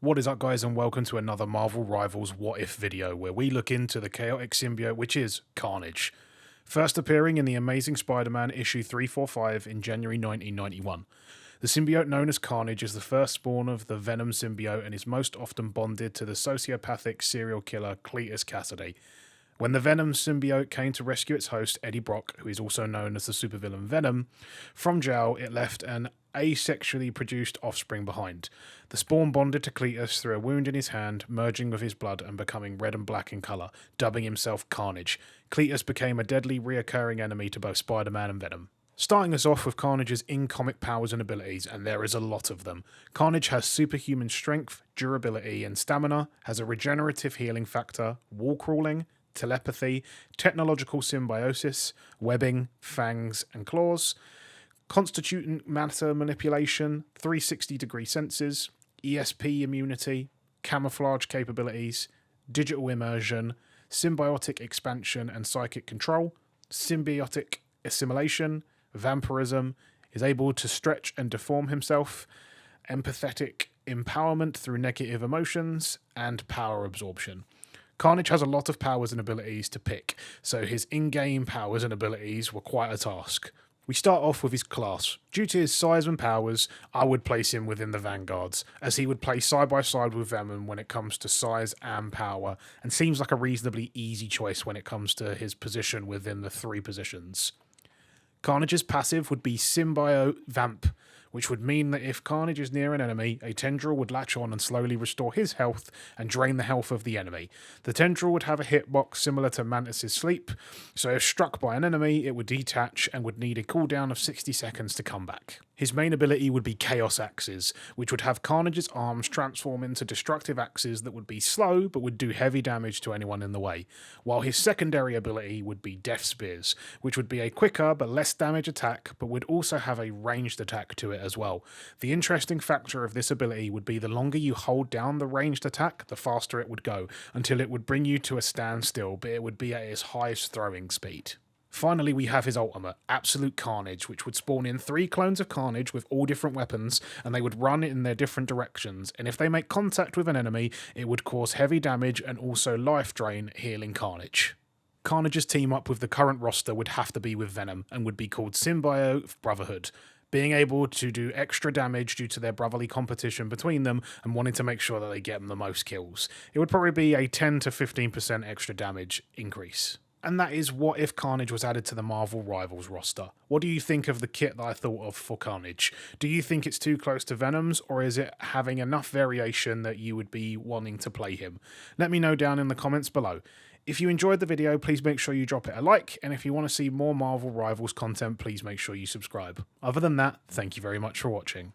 What is up, guys, and welcome to another Marvel Rivals What If video, where we look into the chaotic symbiote which is Carnage. First appearing in the Amazing Spider-Man issue 345 in January 1991. The symbiote known as Carnage is the first spawn of the Venom symbiote and is most often bonded to the sociopathic serial killer Cletus Cassidy. When the Venom symbiote came to rescue its host, Eddie Brock, who is also known as the supervillain Venom, from jail, it left an asexually produced offspring behind. The spawn bonded to Cletus through a wound in his hand, merging with his blood and becoming red and black in colour, dubbing himself Carnage. Cletus became a deadly reoccurring enemy to both Spider-Man and Venom. Starting us off with Carnage's in-comic powers and abilities, and there is a lot of them. Carnage has superhuman strength, durability and stamina, has a regenerative healing factor, wall crawling, telepathy, technological symbiosis, webbing, fangs and claws, constituent matter manipulation, 360-degree senses, ESP immunity, camouflage capabilities, digital immersion, symbiotic expansion and psychic control, symbiotic assimilation, vampirism, is able to stretch and deform himself, empathetic empowerment through negative emotions, and power absorption. Carnage has a lot of powers and abilities to pick, so his in-game powers and abilities were quite a task. We start off with his class. Due to his size and powers, I would place him within the Vanguards, as he would play side by side with Venom when it comes to size and power, and seems like a reasonably easy choice when it comes to his position within the three positions. Carnage's passive would be Symbiote Vamp, which would mean that if Carnage is near an enemy, a tendril would latch on and slowly restore his health and drain the health of the enemy. The tendril would have a hitbox similar to Mantis's sleep, so if struck by an enemy, it would detach and would need a cooldown of 60 seconds to come back. His main ability would be Chaos Axes, which would have Carnage's arms transform into destructive axes that would be slow but would do heavy damage to anyone in the way, while his secondary ability would be Death Spears, which would be a quicker but less damage attack but would also have a ranged attack to it as well. The interesting factor of this ability would be the longer you hold down the ranged attack, the faster it would go, until it would bring you to a standstill, but it would be at its highest throwing speed. Finally, we have his ultimate, Absolute Carnage, which would spawn in 3 clones of Carnage with all different weapons, and they would run in their different directions, and if they make contact with an enemy, it would cause heavy damage and also life drain, healing Carnage. Carnage's team up with the current roster would have to be with Venom, and would be called Symbiote Brotherhood, being able to do extra damage due to their brotherly competition between them and wanting to make sure that they get them the most kills. It would probably be a 10 to 15% extra damage increase. And that is what if Carnage was added to the Marvel Rivals roster. What do you think of the kit that I thought of for Carnage? Do you think it's too close to Venom's, or is it having enough variation that you would be wanting to play him? Let me know down in the comments below. If you enjoyed the video, please make sure you drop it a like, and if you want to see more Marvel Rivals content, please make sure you subscribe. Other than that, thank you very much for watching.